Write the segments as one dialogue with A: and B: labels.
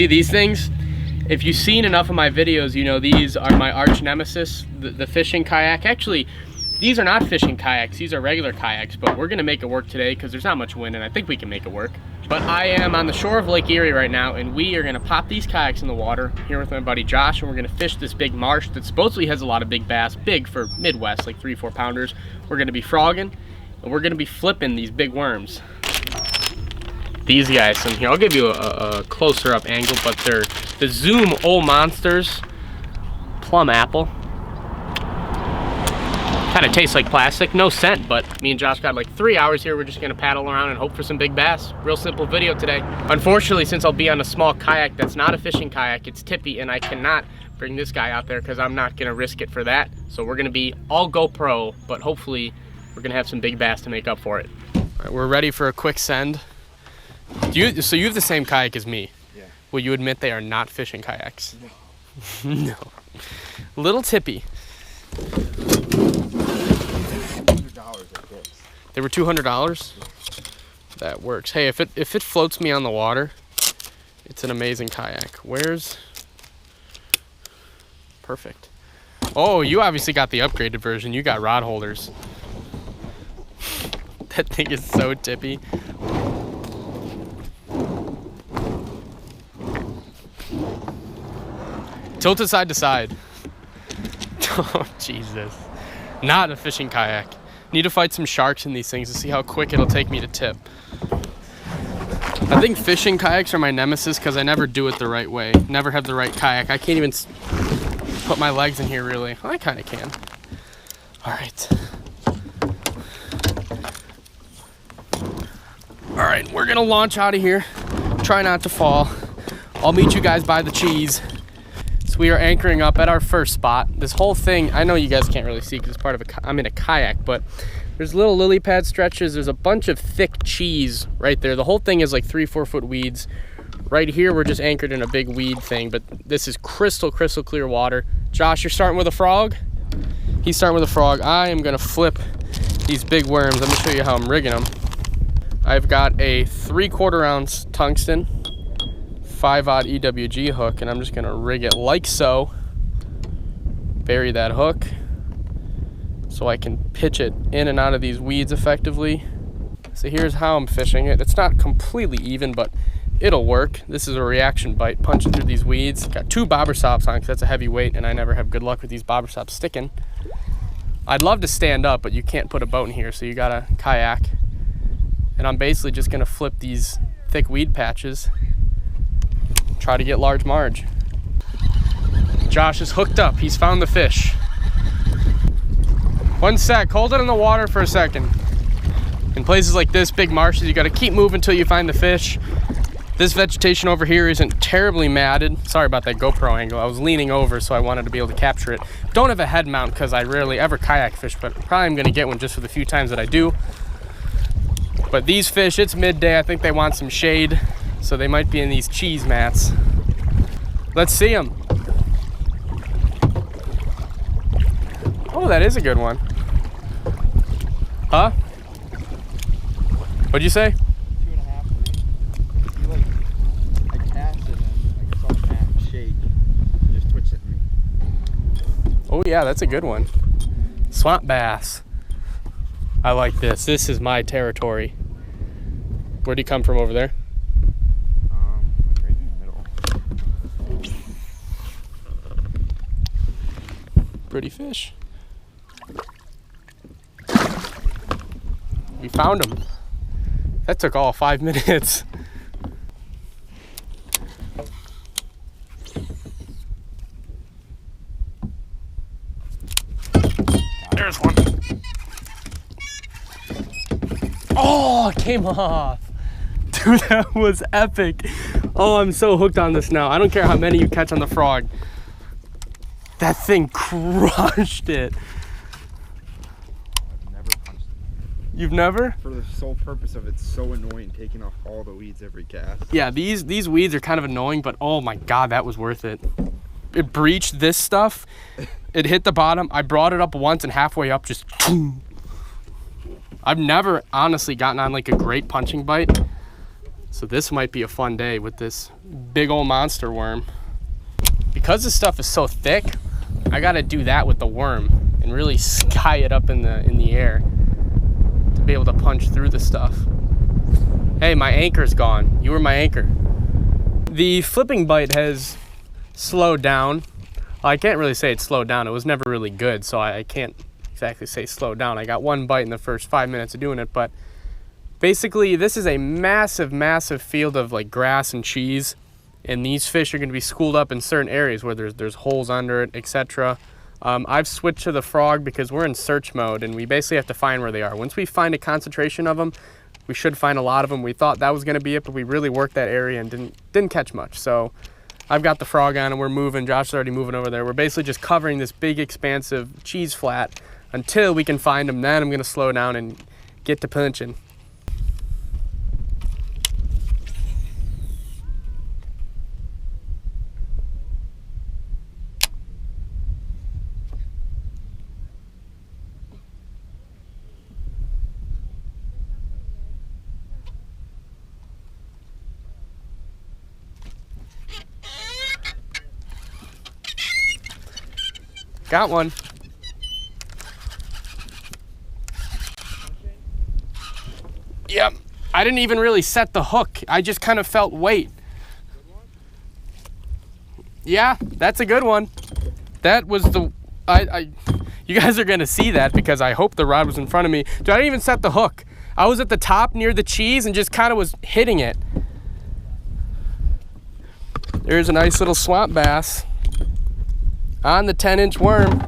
A: See these things? If you've seen enough of my videos, you know these are my arch nemesis, the fishing kayak. Actually, these are not fishing kayaks, these are regular kayaks, but we're gonna make it work today because there's not much wind and I think we can make it work. But I am on the shore of Lake Erie right now and we are gonna pop these kayaks in the water here with my buddy Josh, and we're gonna fish this big marsh that supposedly has a lot of big bass, big for Midwest, like 3-4 pounders. We're gonna be frogging and we're gonna be flipping these big worms. These guys, some here, I'll give you a closer up angle, but they're the Zoom Old Monsters Plum Apple. Kind of tastes like plastic, no scent, but me and Josh got like 3 hours here. We're just gonna paddle around and hope for some big bass. Real simple video today. Unfortunately, since I'll be on a small kayak that's not a fishing kayak, it's tippy, and I cannot bring this guy out there because I'm not gonna risk it for that. So we're gonna be all GoPro, but hopefully we're gonna have some big bass to make up for it. All right, we're ready for a quick send. So you have the same kayak as me? Yeah. Will you admit they are not fishing kayaks? No. No. Little tippy. They were $200? That works. Hey, if it floats me on the water, it's an amazing kayak. Where's... Perfect. Oh, you obviously got the upgraded version. You got rod holders. That thing is so tippy. Tilt it side to side. Oh, Jesus. Not a fishing kayak. Need to fight some sharks in these things to see how quick it'll take me to tip. I think fishing kayaks are my nemesis because I never do it the right way. Never have the right kayak. I can't even put my legs in here really. I kind of can. All right. All right, we're gonna launch out of here. Try not to fall. I'll meet you guys by the cheese. So we are anchoring up at our first spot. This whole thing, I know you guys can't really see because it's part of I'm in a kayak, but there's little lily pad stretches. There's a bunch of thick cheese right there. The whole thing is like 3-4 foot weeds. Right here, we're just anchored in a big weed thing, but this is crystal clear water. Josh, you're starting with a frog? He's starting with a frog. I am gonna flip these big worms. Let me show you how I'm rigging them. I've got a 3/4 ounce tungsten 5/0 EWG hook, and I'm just gonna rig it like so. Bury that hook so I can pitch it in and out of these weeds effectively. So here's how I'm fishing it. It's not completely even, but it'll work. This is a reaction bite, punching through these weeds. Got 2 bobber stops on because that's a heavy weight, and I never have good luck with these bobber stops sticking. I'd love to stand up, but you can't put a boat in here, so you gotta kayak. And I'm basically just gonna flip these thick weed patches, try to get large marge. Josh is hooked up. He's found the fish. 1 sec, hold it in the water for a second. In places like this, big marshes, you gotta keep moving until you find the fish. This vegetation over here isn't terribly matted. Sorry about that GoPro angle. I was leaning over, so I wanted to be able to capture it. Don't have a head mount because I rarely ever kayak fish, but probably I'm gonna get one just for the few times that I do. But these fish, it's midday. I think they want some shade, so they might be in these cheese mats. Let's see them. Oh, that is a good one. Huh? What'd you say?
B: 2.5. I cast it and I saw the mat shake. It just twitched at me.
A: Oh yeah, that's a good one. Swamp bass. I like this. This is my territory. Where'd he come from over there?
B: Like right in the middle.
A: Pretty fish. We found him. That took all 5 minutes. There's one. Oh, it came off. Dude, that was epic. Oh, I'm so hooked on this now. I don't care how many you catch on the frog. That thing crushed it.
B: I've never punched it.
A: You've never?
B: For the sole purpose of it's so annoying taking off all the weeds every cast.
A: Yeah, these weeds are kind of annoying, but oh my God, that was worth it. It breached this stuff. It hit the bottom. I brought it up once and halfway up just boom. I've never honestly gotten on like a great punching bite. So this might be a fun day with this big old monster worm. Because this stuff is so thick, I gotta do that with the worm and really sky it up in the air to be able to punch through the stuff. Hey, my anchor's gone. You were my anchor. The flipping bite has slowed down. Well, I can't really say it slowed down. It was never really good, so I can't exactly say slowed down. I got one bite in the first 5 minutes of doing it, but basically this is a massive, massive field of like grass and cheese, and these fish are going to be schooled up in certain areas where there's holes under it, etc. I've switched to the frog because we're in search mode, and we basically have to find where they are. Once we find a concentration of them, we should find a lot of them. We thought that was going to be it, but we really worked that area and didn't catch much. So I've got the frog on and we're moving. Josh is already moving over there. We're basically just covering this big expansive cheese flat until we can find them. Then I'm going to slow down and get to punching. Got one. Yep. I didn't even really set the hook. I just kind of felt weight. Yeah, that's a good one. That was the... you guys are going to see that because I hope the rod was in front of me. Dude, I didn't even set the hook. I was at the top near the cheese and just kind of was hitting it. There's a nice little swamp bass on the 10-inch worm.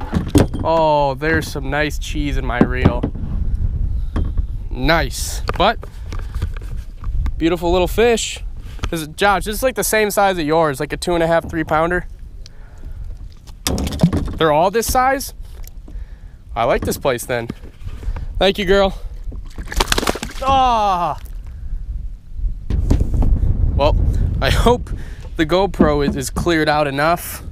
A: Oh, there's some nice cheese in my reel. Nice. But beautiful little fish. Josh, this is like the same size as yours, like a 2.5, 3 pounder. They're all this size? I like this place then. Thank you, girl. Ah. Well, I hope the GoPro is cleared out enough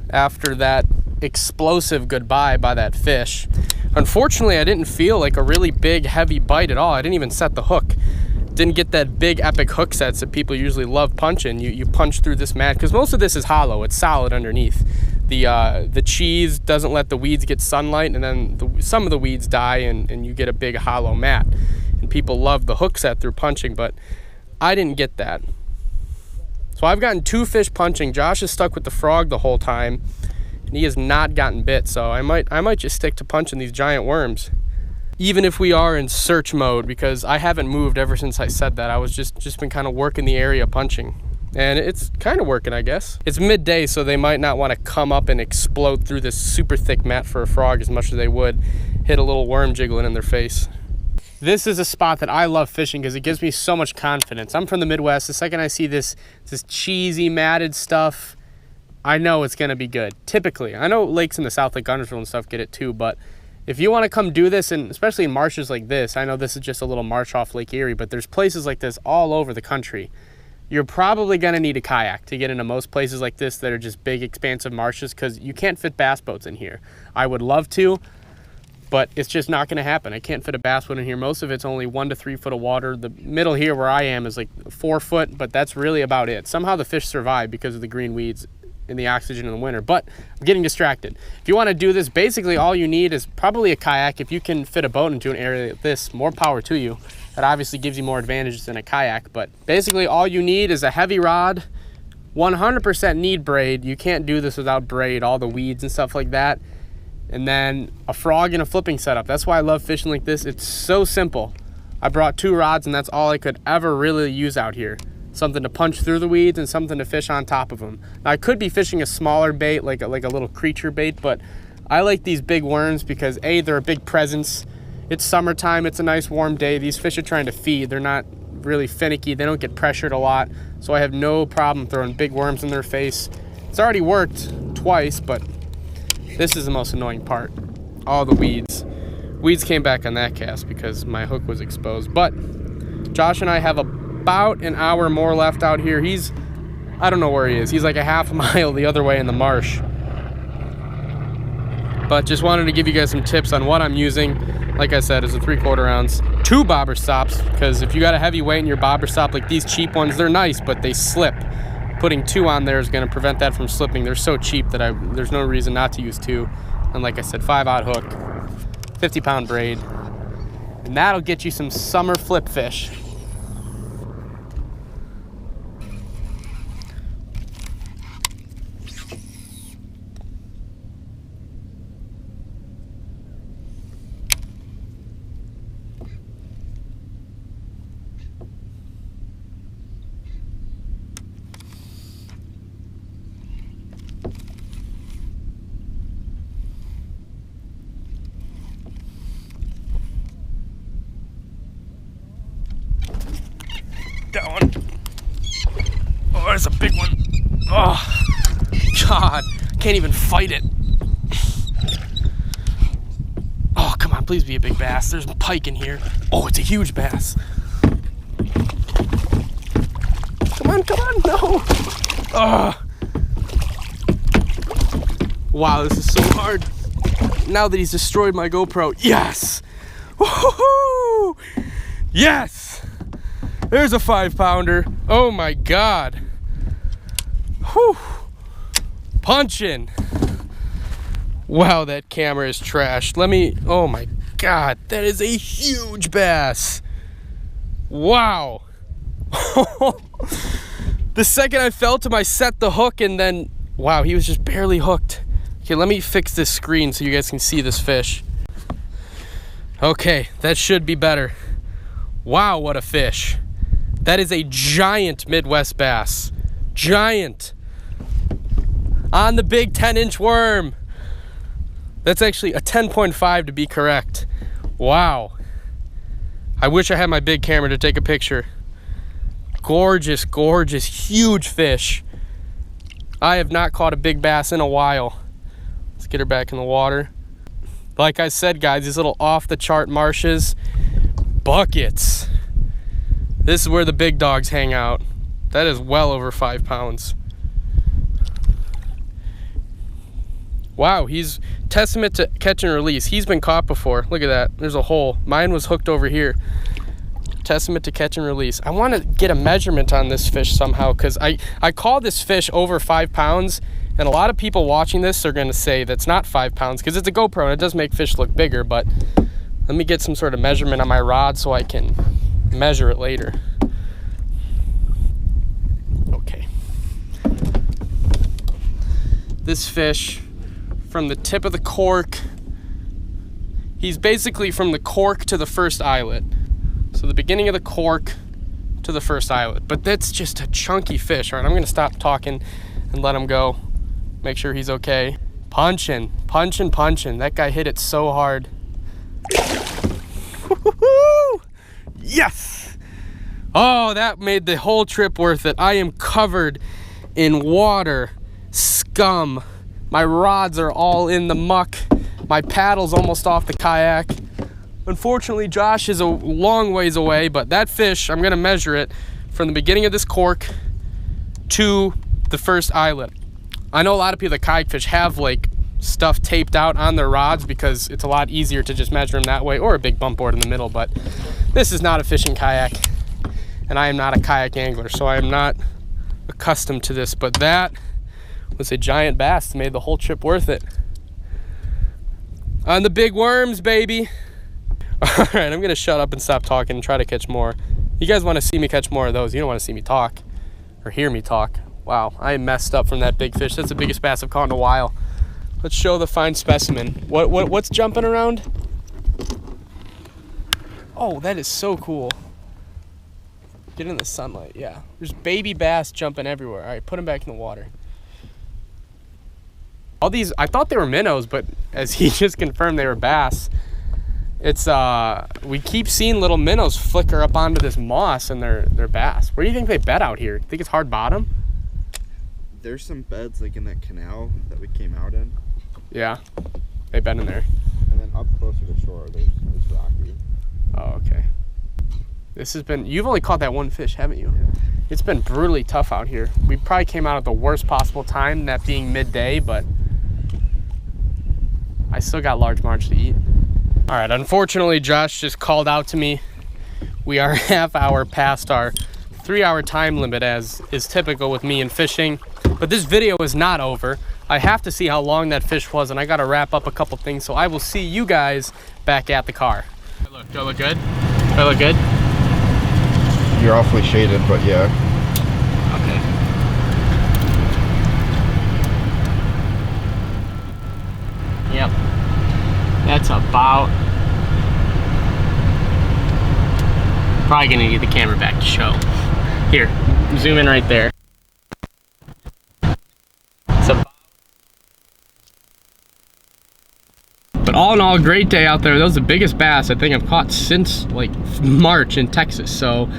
A: after that explosive goodbye by that fish. Unfortunately, I didn't feel like a really big, heavy bite at all. I didn't even set the hook. Didn't get that big, epic hook sets that people usually love punching. You punch through this mat, because most of this is hollow. It's solid underneath. The cheese doesn't let the weeds get sunlight, and then some of the weeds die, and you get a big hollow mat. And people love the hook set through punching, but I didn't get that. So I've gotten 2 fish punching. Josh is stuck with the frog the whole time, and he has not gotten bit. So I might just stick to punching these giant worms, even if we are in search mode, because I haven't moved ever since I said that. I was just been kind of working the area punching, and it's kind of working, I guess. It's midday, so they might not want to come up and explode through this super thick mat for a frog as much as they would hit a little worm jiggling in their face. This is a spot that I love fishing because it gives me so much confidence. I'm from the Midwest. The second I see this cheesy, matted stuff, I know it's going to be good. Typically. I know lakes in the South, like Guntersville and stuff, get it too, but if you want to come do this, and especially in marshes like this, I know this is just a little marsh off Lake Erie, but there's places like this all over the country. You're probably going to need a kayak to get into most places like this that are just big, expansive marshes, because you can't fit bass boats in here. I would love to, but it's just not going to happen. I can't fit a bass boat in here. Most of it's only 1 to 3 foot of water. The middle here where I am is like 4 foot, but that's really about it. Somehow the fish survive because of the green weeds and the oxygen in the winter, but I'm getting distracted. If you want to do this, basically all you need is probably a kayak. If you can fit a boat into an area like this, more power to you. That obviously gives you more advantages than a kayak, but basically all you need is a heavy rod, 100% need braid. You can't do this without braid, all the weeds and stuff like that. And then a frog and a flipping setup. That's why I love fishing like this. It's so simple. I brought 2 rods, and that's all I could ever really use out here. Something to punch through the weeds and something to fish on top of them. Now, I could be fishing a smaller bait, like a little creature bait, but I like these big worms because A, they're a big presence. It's summertime, it's a nice warm day. These fish are trying to feed. They're not really finicky. They don't get pressured a lot. So I have no problem throwing big worms in their face. It's already worked twice, but this is the most annoying part. All the weeds. Weeds came back on that cast because my hook was exposed. But Josh and I have about an hour more left out here. I don't know where he is. He's like a half a mile the other way in the marsh. But just wanted to give you guys some tips on what I'm using. Like I said, it's a 3/4 ounce 2 bobber stops, because if you got a heavy weight in your bobber stop, like these cheap ones, they're nice, but they slip. Putting 2 on there is going to prevent that from slipping. They're so cheap that there's no reason not to use 2. And like I said, 5/0 hook, 50-pound braid, and that'll get you some summer flip fish. That one. Oh, there's a big one. Oh, God. Can't even fight it. Oh, come on. Please be a big bass. There's a pike in here. Oh, it's a huge bass. Come on, come on. No. Oh. Wow, this is so hard. Now that he's destroyed my GoPro. Yes. Woohoo! Yes. There's a 5-pounder. Oh my God. Whew. Punching. Wow, that camera is trashed. Oh my God. That is a huge bass. Wow. The second I felt him, I set the hook and then, wow, he was just barely hooked. Okay, let me fix this screen so you guys can see this fish. Okay, that should be better. Wow, what a fish. That is a giant Midwest bass. Giant. On the big 10-inch worm. That's actually a 10.5 to be correct. Wow. I wish I had my big camera to take a picture. Gorgeous, gorgeous, huge fish. I have not caught a big bass in a while. Let's get her back in the water. Like I said, guys, these little off-the-chart marshes, buckets. This is where the big dogs hang out. That is well over 5 pounds. Wow, he's testament to catch and release. He's been caught before. Look at that. There's a hole. Mine was hooked over here. Testament to catch and release. I want to get a measurement on this fish somehow, because I call this fish over 5 pounds, and a lot of people watching this are going to say that's not 5 pounds because it's a GoPro and it does make fish look bigger, but let me get some sort of measurement on my rod so I can measure it later. Okay. This fish, from the tip of the cork, he's basically from the cork to the first eyelet. So the beginning of the cork to the first eyelet. But that's just a chunky fish. All right, I'm going to stop talking and let him go. Make sure he's okay. Punching, punching, punching. That guy hit it so hard. Yes! Oh, that made the whole trip worth it. I am covered in water, scum. My rods are all in the muck. My paddle's almost off the kayak. Unfortunately, Josh is a long ways away, but that fish, I'm gonna measure it from the beginning of this cork to the first eyelet. I know a lot of people that kayak fish have like stuff taped out on their rods because it's a lot easier to just measure them that way, or a big bump board in the middle, but this is not a fishing kayak, and I am not a kayak angler, so I am not accustomed to this, but that was a giant bass that made the whole trip worth it. On the big worms, baby. All right, I'm gonna shut up and stop talking and try to catch more. You guys want to see me catch more of those. You don't want to see me talk or hear me talk. Wow, I messed up from that big fish. That's the biggest bass I've caught in a while. Let's show the fine specimen. What's jumping around? Oh, that is so cool. Get in the sunlight, yeah. There's baby bass jumping everywhere. All right, put them back in the water. All these, I thought they were minnows, but as he just confirmed, they were bass. It's we keep seeing little minnows flicker up onto this moss, and they're bass. Where do you think they bed out here? Think it's hard bottom?
B: There's some beds like in that canal that we came out in.
A: Yeah, they bed in there.
B: And then up closer to shore, it's rocky.
A: Oh, okay. This has been, you've only caught that one fish, haven't you?
B: Yeah.
A: It's been brutally tough out here. We probably came out at the worst possible time, that being midday, but I still got largemouth to eat. All right, unfortunately, Josh just called out to me We are half hour past our 3-hour time limit, as is typical with me and fishing. But this video is not over. I have to see how long that fish was, and I gotta wrap up a couple things, so I will see you guys back at the car. Do I look good? Do I look good?
B: You're awfully shaded, but yeah.
A: Okay. Yep. That's about... Probably gonna need the camera back to show. Here, zoom in right there. But all in all, great day out there. That was the biggest bass I think I've caught since like March in Texas. So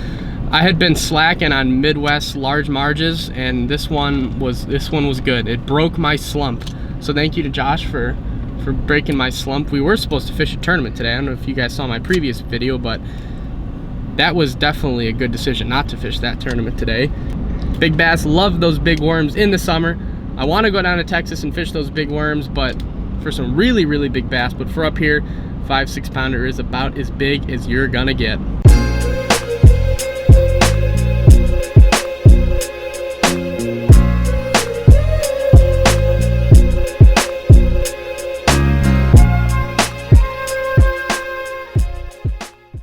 A: I had been slacking on Midwest large marges, and this one was good. It broke my slump. So thank you to Josh for breaking my slump. We were supposed to fish a tournament today. I don't know if you guys saw my previous video, but that was definitely a good decision not to fish that tournament today. Big bass, love those big worms in the summer. I want to go down to Texas and fish those big worms, but for some really, really big bass. But for up here, 5-6 pounder is about as big as you're gonna get.